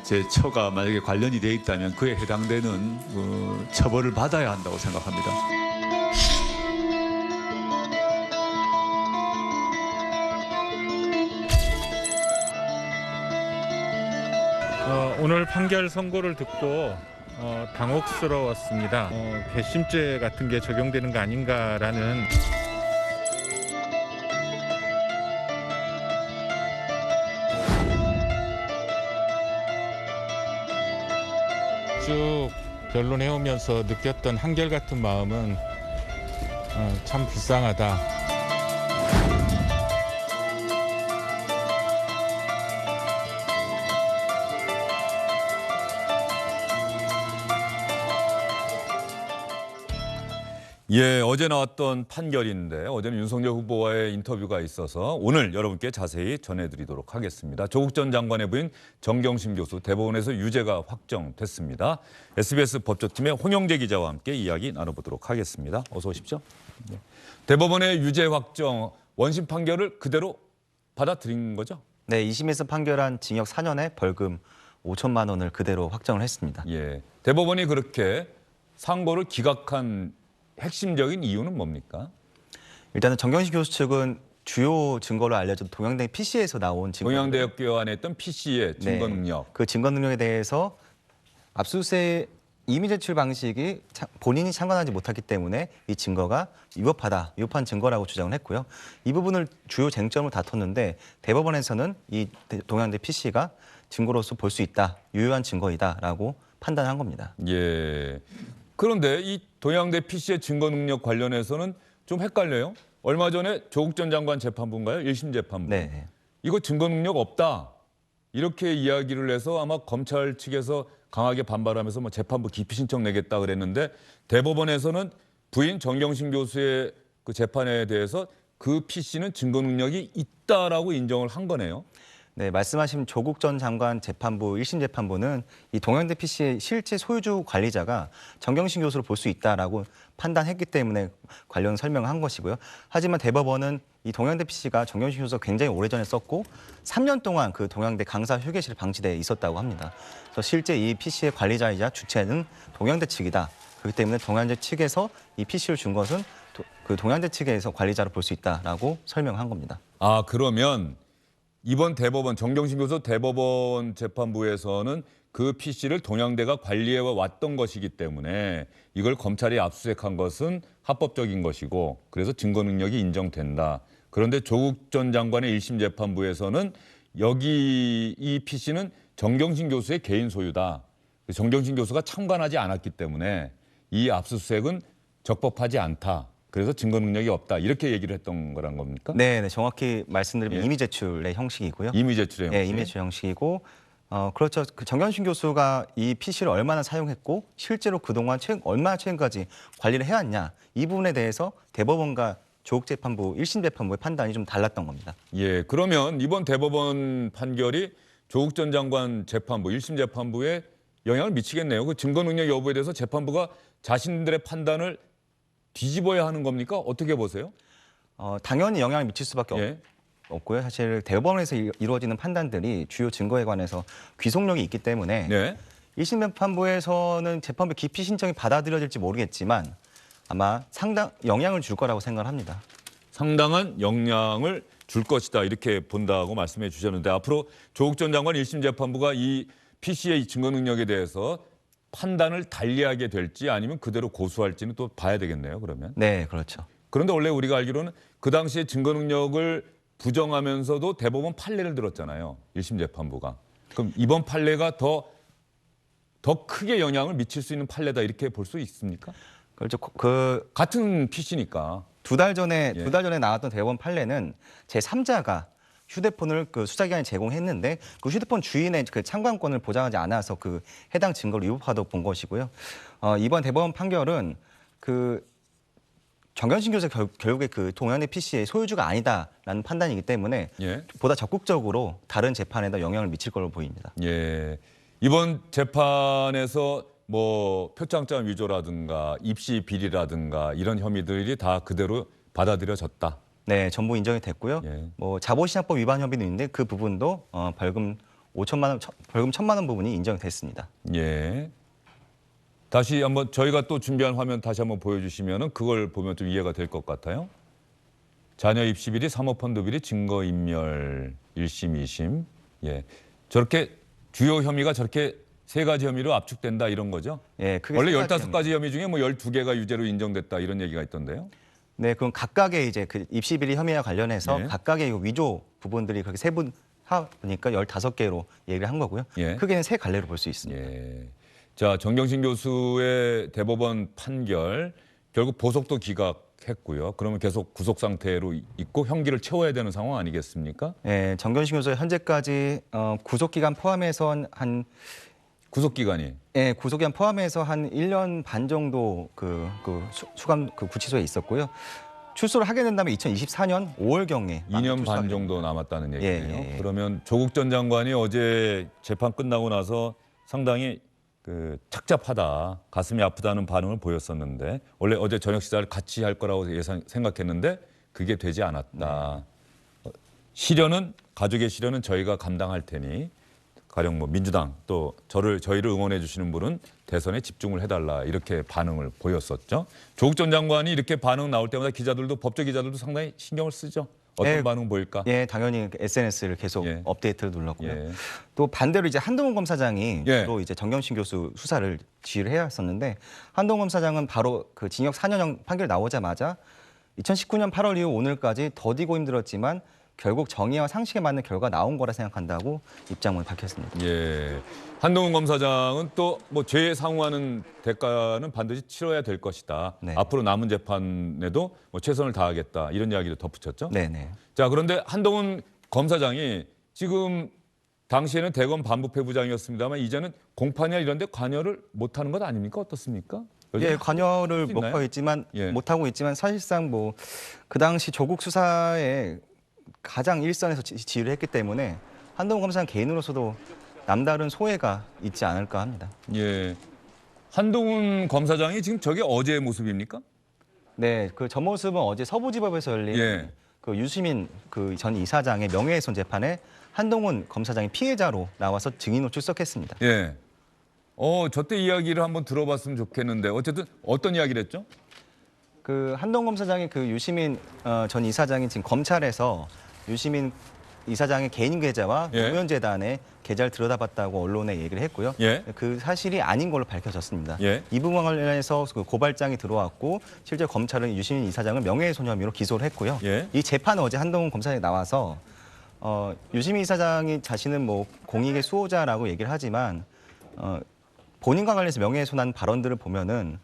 제 처가 만약에 관련이 돼 있다면 그에 해당되는 처벌을 받아야 한다고 생각합니다. 오늘 판결 선고를 듣고 당혹스러웠습니다. 괘씸죄 같은 게 적용되는 거 아닌가라는. 쭉 변론해오면서 느꼈던 한결같은 마음은 참 불쌍하다. 예, 어제 나왔던 판결인데 어제는 윤석열 후보와의 인터뷰가 있어서 오늘 여러분께 자세히 전해드리도록 하겠습니다. 조국 전 장관의 부인 정경심 교수 대법원에서 유죄가 확정됐습니다. SBS 법조팀의 홍영재 기자와 함께 이야기 나눠보도록 하겠습니다. 어서 오십시오. 네. 대법원의 유죄 확정 원심 판결을 그대로 받아들인 거죠? 네, 2심에서 판결한 징역 4년에 벌금 5천만 원을 그대로 확정을 했습니다. 예, 대법원이 그렇게 상고를 기각한 핵심적인 이유는 뭡니까? 일단은 정경심 교수 측은 주요 증거로 알려진 동양대 PC에서 나온 증거, 동양대학교 안에 있던 PC의 증거 능력. 그 증거 능력에 대해서 압수수색 이미 제출 방식이 본인이 참관하지 못했기 때문에 이 증거가 위법한 증거라고 주장을 했고요. 이 부분을 주요 쟁점을 다퉜는데 대법원에서는 이 동양대 PC가 증거로서 볼 수 있다, 유효한 증거이다라고 판단한 겁니다. 예. 그런데 이 동양대 PC의 증거 능력 관련해서는 좀 헷갈려요. 얼마 전에 조국 전 장관 재판부인가요? 1심 재판부. 네. 이거 증거 능력 없다. 이렇게 이야기를 해서 아마 검찰 측에서 강하게 반발하면서 뭐 재판부 기피 신청 내겠다 그랬는데 대법원에서는 부인 정경심 교수의 그 재판에 대해서 그 PC는 증거 능력이 있다라고 인정을 한 거네요. 네, 말씀하신 조국 전 장관 재판부 1심 재판부는 이 동양대 PC의 실제 소유주 관리자가 정경심 교수를 볼 수 있다라고 판단했기 때문에 관련 설명을 한 것이고요. 하지만 대법원은 이 동양대 PC가 정경심 교수가 굉장히 오래전에 썼고 3년 동안 그 동양대 강사 휴게실 방치대에 있었다고 합니다. 그래서 실제 이 PC의 관리자이자 주체는 동양대 측이다. 그렇기 때문에 동양대 측에서 이 PC를 준 것은 그 동양대 측에서 관리자로 볼 수 있다라고 설명한 겁니다. 아, 그러면 이번 대법원 정경심 교수 대법원 재판부에서는 그 PC를 동양대가 관리해 왔던 것이기 때문에 이걸 검찰이 압수수색한 것은 합법적인 것이고 그래서 증거 능력이 인정된다. 그런데 조국 전 장관의 1심 재판부에서는 여기 이 PC는 정경심 교수의 개인 소유다. 정경심 교수가 참관하지 않았기 때문에 이 압수수색은 적법하지 않다. 그래서 증거 능력이 없다. 이렇게 얘기를 했던 거란 겁니까? 네, 정확히 말씀드리면 예. 임의 제출의 형식이고요. 임의 제출의 형식. 네, 임의 제출 형식이고 그렇죠. 그 정경심 교수가 이 PC를 얼마나 사용했고 실제로 그동안 얼마나 최근까지 관리를 해왔냐 이 부분에 대해서 대법원과 조국 재판부 1심 재판부의 판단이 좀 달랐던 겁니다. 예, 그러면 이번 대법원 판결이 조국 전 장관 재판부 1심 재판부에 영향을 미치겠네요. 그 증거 능력 여부에 대해서 재판부가 자신들의 판단을 뒤집어야 하는 겁니까? 어떻게 보세요? 당연히 영향을 미칠 수밖에 예. 없고요. 사실 대법원에서 이루어지는 판단들이 주요 증거에 관해서 귀속력이 있기 때문에 네. 1심 재판부에서는 재판부 기피 신청이 받아들여질지 모르겠지만 아마 상당 영향을 줄 거라고 생각을 합니다. 상당한 영향을 줄 것이다 이렇게 본다고 말씀해 주셨는데 앞으로 조국 전 장관 1심 재판부가 이 PC의 증거 능력에 대해서 판단을 달리하게 될지 아니면 그대로 고수할지는 또 봐야 되겠네요. 그러면. 네, 그렇죠. 그런데 원래 우리가 알기로는 그 당시에 증거 능력을 부정하면서도 대법원 판례를 들었잖아요. 1심 재판부가. 그럼 이번 판례가 더 크게 영향을 미칠 수 있는 판례다 이렇게 볼 수 있습니까? 그렇죠. 같은 PC니까. 두 달 전에 예. 나왔던 대법원 판례는 제3자가 휴대폰을 그 수사기관에 제공했는데 그 휴대폰 주인의 그 참관권을 보장하지 않아서 그 해당 증거를 위법하다고 본 것이고요. 이번 대법원 판결은 그 정경심 교수가 결국에 그 동양대 PC의 소유주가 아니다라는 판단이기 때문에 예. 보다 적극적으로 다른 재판에다 영향을 미칠 걸로 보입니다. 예. 이번 재판에서 뭐 표창장 위조라든가 입시 비리라든가 이런 혐의들이 다 그대로 받아들여졌다. 네, 전부 인정이 됐고요. 예. 뭐 자본시장법 위반 혐의도 있는데 그 부분도 벌금 5천만 원 벌금 1,000만 원 부분이 인정됐습니다. 예. 다시 한번 저희가 또 준비한 화면 다시 한번 보여주시면은 그걸 보면 좀 이해가 될 것 같아요. 자녀 입시 비리, 사모펀드 비리, 증거인멸 1심, 2심. 예. 저렇게 주요 혐의가 저렇게 3가지 혐의로 압축된다 이런 거죠? 예, 크게 원래 세 가지 15가지 혐의 중에 뭐 12개가 유죄로 인정됐다 이런 얘기가 있던데요. 네, 그럼 각각의 이제 그 입시 비리 혐의와 관련해서 예. 각각의 이 위조 부분들이 그렇게 세분하니까 15개로 얘기를 한 거고요. 예. 크게는 3갈래로 볼 수 있습니다. 예. 자, 정경심 교수의 대법원 판결 결국 보석도 기각했고요. 그러면 계속 구속 상태로 있고 형기를 채워야 되는 상황 아니겠습니까? 예, 정경심 교수 현재까지 구속 기간 포함해서 한 구속 기간이 예, 구속기간 포함해서 한 1년 반 정도 수감 구치소에 있었고요. 출소를 하게 된다면 2024년 5월경에 2년 반 정도 남았다는 얘기네요. 예. 그러면 조국 전 장관이 어제 재판 끝나고 나서 상당히 착잡하다, 가슴이 아프다는 반응을 보였었는데 원래 어제 저녁 식사를 같이 할 거라고 생각했는데 그게 되지 않았다. 시련은 가족의 시련은 저희가 감당할 테니 가령 뭐 민주당 또 저희를 응원해 주시는 분은 대선에 집중을 해달라 이렇게 반응을 보였었죠. 조국 전 장관이 이렇게 반응 나올 때마다 법조 기자들도 상당히 신경을 쓰죠. 어떤 반응 보일까? 예, 당연히 SNS를 계속 예. 업데이트를 눌렀고요. 예. 또 반대로 이제 한동훈 검사장이 예. 주로 이제 정경심 교수 수사를 지휘를 해야 했었는데 한동훈 검사장은 바로 그 징역 4년형 판결 나오자마자 2019년 8월 이후 오늘까지 더디고 힘들었지만 결국 정의와 상식에 맞는 결과가 나온 거라 생각한다고 입장을 밝혔습니다. 예. 한동훈 검사장은 또 뭐 죄에 상응하는 대가는 반드시 치러야 될 것이다. 네. 앞으로 남은 재판에도 뭐 최선을 다하겠다 이런 이야기를 덧붙였죠. 네네. 자, 그런데 한동훈 검사장이 지금 당시에는 대검 반부패부장이었습니다만 이제는 공판이나 이런 데 관여를 못하는 것 아닙니까? 어떻습니까? 예, 관여를 있나요? 못하고 있지만 사실상 뭐 그 당시 조국 수사에 가장 일선에서 지휘를 했기 때문에 한동훈 검사장 개인으로서도 남다른 소외가 있지 않을까 합니다. 예. 한동훈 검사장이 지금 저게 어제의 모습입니까? 네, 그 저 모습은 어제 서부지법에서 열린 예. 그 유시민 그 전 이사장의 명예훼손 재판에 한동훈 검사장이 피해자로 나와서 증인으로 출석했습니다. 예. 저때 이야기를 한번 들어봤으면 좋겠는데 어쨌든 어떤 이야기를 했죠? 그 한동훈 검사장이 그 유시민 전 이사장이 지금 검찰에서 유시민 이사장의 개인 계좌와 예. 노무현재단의 계좌를 들여다봤다고 언론에 얘기를 했고요. 예. 그 사실이 아닌 걸로 밝혀졌습니다. 예. 이 부분 관련해서 그 고발장이 들어왔고 실제 검찰은 유시민 이사장을 명예훼손 혐의로 기소를 했고요. 예. 이 재판은 어제 한동훈 검사장이 나와서 유시민 이사장이 자신은 뭐 공익의 수호자라고 얘기를 하지만 본인과 관련해서 명예훼손한 발언들을 보면은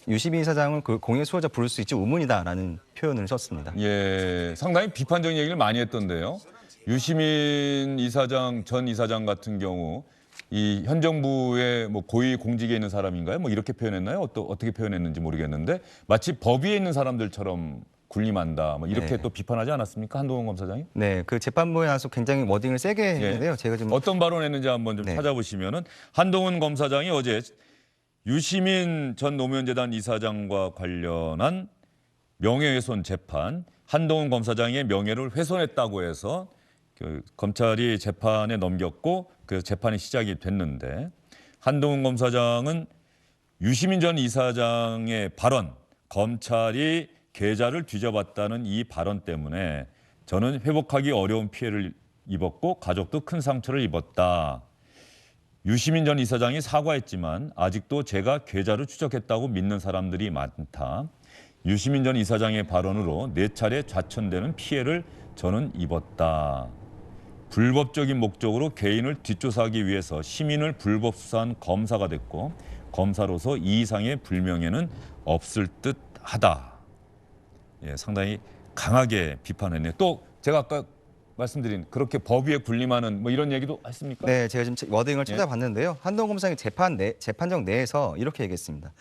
유시민 이사장을 그 공익의 수호자 부를 수 있지 의문이다라는 표현을 썼습니다. 예, 상당히 비판적인 얘기를 많이 했던데요. 유시민 이사장, 전 이사장 같은 경우 이 현 정부의 뭐 고위 공직에 있는 사람인가요? 뭐 이렇게 표현했나요? 어떻게 표현했는지 모르겠는데 마치 법 위에 있는 사람들처럼 군림한다. 뭐 이렇게 네. 또 비판하지 않았습니까? 한동훈 검사장이? 네, 그 재판부에 나서 굉장히 워딩을 세게 했는데요. 제가 지금 어떤 발언했는지 한번 좀 네. 찾아보시면은 한동훈 검사장이 어제 유시민 전 노무현재단 이사장과 관련한 명예훼손 재판, 한동훈 검사장의 명예를 훼손했다고 해서 그 검찰이 재판에 넘겼고 그 재판이 시작이 됐는데 한동훈 검사장은 유시민 전 이사장의 발언, 검찰이 계좌를 뒤져봤다는 이 발언 때문에 저는 회복하기 어려운 피해를 입었고 가족도 큰 상처를 입었다. 유시민 전 이사장이 사과했지만 아직도 제가 계좌를 추적했다고 믿는 사람들이 많다. 유시민 전 이사장의 발언으로 4차례 좌천되는 피해를 저는 입었다. 불법적인 목적으로 개인을 뒷조사하기 위해서 시민을 불법 수사한 검사가 됐고 검사로서 이 이상의 불명예는 없을 듯하다. 예, 상당히 강하게 비판했네요. 또 제가 아까 말씀드린 그렇게 법 위에 군림하는 뭐 이런 얘기도 했습니까? 네, 제가 지금 워딩을 찾아봤는데요. 한동훈 검사장이 재판정 내에서 이렇게 얘기했습니다.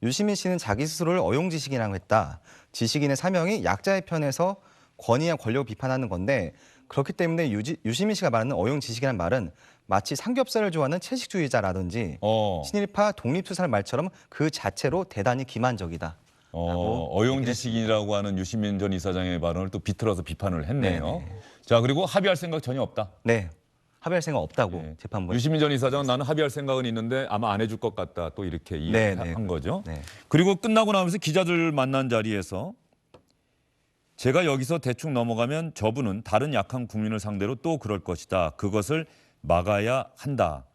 유시민 씨는 자기 스스로를 어용지식이라고 했다. 지식인의 사명이 약자의 편에서 권위와 권력을 비판하는 건데 그렇기 때문에 유시민 씨가 말하는 어용지식이라는 말은 마치 삼겹살을 좋아하는 채식주의자라든지 친일파 독립투사의 말처럼 그 자체로 대단히 기만적이다. 어용지식인이라고 하는 유시민 전 이사장의 발언을 또 비틀어서 비판을 했네요. 네네. 자, 그리고 합의할 생각 전혀 없다. 네, 합의할 생각 없다고 네. 재판부에. 유시민 전 이사장은 나는 합의할 생각은 있는데 아마 안 해줄 것 같다. 또 이렇게 네, 이해한 거죠. 네. 그리고 끝나고 나면서 기자들 만난 자리에서 제가 여기서 대충 넘어가면 저분은 다른 약한 국민을 상대로 또 그럴 것이다. 그것을 막아야 한다.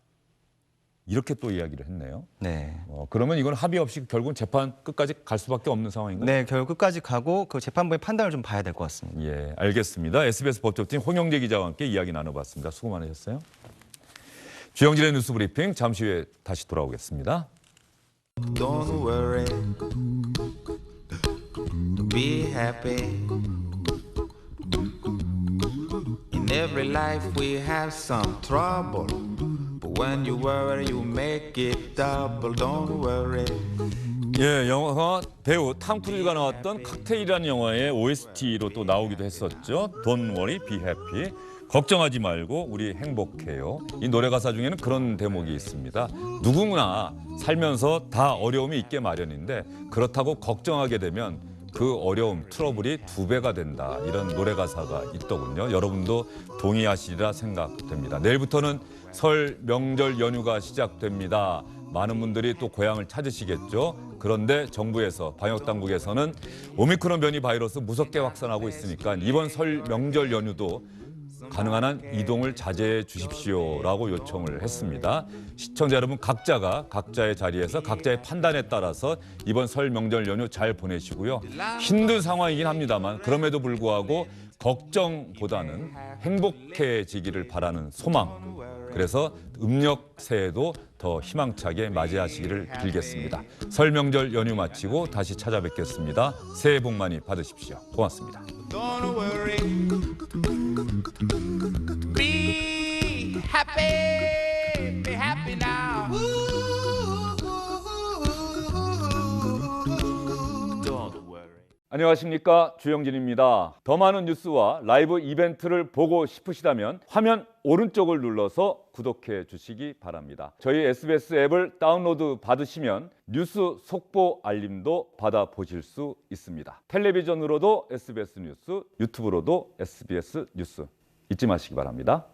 이렇게 또 이야기를 했네요. 네. 그러면 이건 합의 없이 결국은 재판 끝까지 갈 수밖에 없는 상황인가요? 네, 결국 끝까지 가고 그 재판부의 판단을 좀 봐야 될 것 같습니다. 예, 알겠습니다. SBS 법조팀 홍영재 기자와 함께 이야기 나눠봤습니다. 수고 많으셨어요. 주영진의 뉴스 브리핑 잠시 후에 다시 돌아오겠습니다. Don't worry, be happy. In every life we have some trouble, but when you worry you make it double. Don't worry. 예, 영화 배우 탐 크루즈가 나왔던 칵테일이라는 영화의 OST로 또 나오기도 했었죠. Don't worry, be happy. 걱정하지 말고 우리 행복해요. 이 노래 가사 중에는 그런 대목이 있습니다. 누구나 살면서 다 어려움이 있게 마련인데 그렇다고 걱정하게 되면 그 어려움, 트러블이 2배가 된다. 이런 노래 가사가 있더군요. 여러분도 동의하시리라 생각됩니다. 내일부터는 설 명절 연휴가 시작됩니다. 많은 분들이 또 고향을 찾으시겠죠. 그런데 정부에서 방역당국에서는 오미크론 변이 바이러스 무섭게 확산하고 있으니까 이번 설 명절 연휴도 가능한 한 이동을 자제해 주십시오라고 요청을 했습니다. 시청자 여러분 각자가 각자의 자리에서 각자의 판단에 따라서 이번 설 명절 연휴 잘 보내시고요. 힘든 상황이긴 합니다만 그럼에도 불구하고 걱정보다는 행복해지기를 바라는 소망. 그래서 음력 새해도 더 희망차게 맞이하시기를 빌겠습니다. 설 명절 연휴 마치고 다시 찾아뵙겠습니다. 새해 복 많이 받으십시오. 고맙습니다. Don't worry, be happy now. Don't worry. 안녕하십니까, 주영진입니다. 더 많은 뉴스와 라이브 이벤트를 보고 싶으시다면 화면 오른쪽을 눌러서 구독해 주시기 바랍니다. 저희 SBS 앱을 다운로드 받으시면 뉴스 속보 알림도 받아보실 수 있습니다. 텔레비전으로도 SBS 뉴스, 유튜브로도 SBS 뉴스 잊지 마시기 바랍니다.